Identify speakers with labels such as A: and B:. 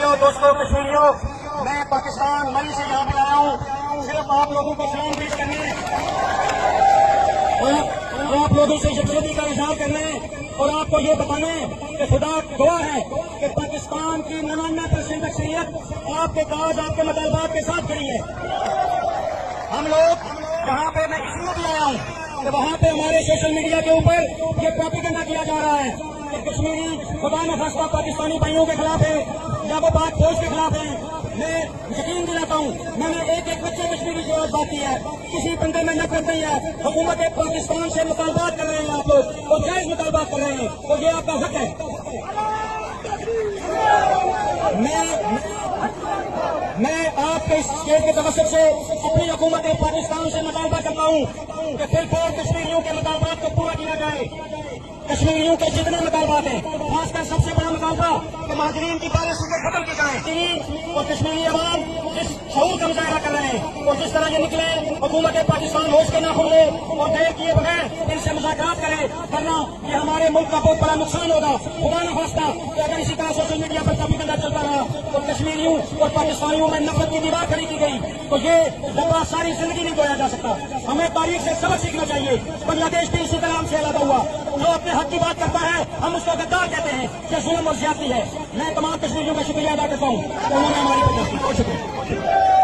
A: بھائیوں دوستوں کشمیریوں، میں پاکستان مئی سے یہاں پہ آیا ہوں صرف آپ لوگوں کو سلام پیش کرنے اور آپ لوگوں سے یکجہتی کا اظہار کرنے اور آپ کو یہ بتانے کہ خدا گواہ ہے کہ پاکستان کی 99% اکثریت آپ کے کاج آپ کے مطالبات کے ساتھ کھڑی ہے۔ ہم لوگ یہاں پہ میں اس لیے بھی آیا ہوں کہ وہاں پہ ہمارے سوشل میڈیا کے اوپر یہ پروپیگنڈا کیا جا رہا ہے کہ کشمیری خدا نخواستہ پاکستانی بھائیوں کے خلاف ہے یا وہ پاک فوج کے خلاف ہے۔ میں یقین دلاتا ہوں، میں نے ایک بچے کشمیری سے آج بات کی ہے، کسی بندے میں نفرت نہیں ہے۔ حکومت پاکستان سے مطالبات کر رہے ہیں آپ لوگ اور جائز مطالبات کر رہے ہیں اور یہ آپ کا حق ہے۔ میں آپ کے اس اسٹیج کے توسط سے اپنی حکومت پاکستان سے مطالبہ کرتا ہوں کہ پھر کشمیریوں کے مطالبات کو پورا کیا جائے۔ کشمیریوں کے جتنے مطالبات ہیں، خاص کر سب سے بڑا مطالبہ کہ مہاجرین کی پالیسی کو ختم کی جائے اور کشمیری عوام جس شعور کا مظاہرہ کر رہے ہیں اور جس طرح یہ نکلے حکومت پاکستان ہوش کے نہ کھولے اور دیر کیے بغیر ان سے مذاکرات کرے، ورنہ یہ ہمارے ملک کا بہت بڑا نقصان ہوگا۔ خدا نخواستہ کہ اگر اسی طرح سوشل میڈیا پر پروپیگنڈا چلتا رہا اور کشمیریوں اور پاکستانیوں میں نفرت کی دیوار کھڑی کی گئی تو یہ ڈبہ ساری زندگی نہیں دھویا جا سکتا۔ ہمیں تاریخ سے سبق سیکھنا چاہیے۔ بنگلہ دیش بھی اسی طرح ہم سے علیحدہ ہوا، جو اپنے حق کی بات کرتا ہے ہم اس کو غدار کہتے ہیں، یہ ظلم اور زیادتی ہے۔ میں تمام کشمیریوں کا شکریہ ادا کرتا ہوں کہ انہوں نے ہماری مدد کی۔ بہت شکریہ۔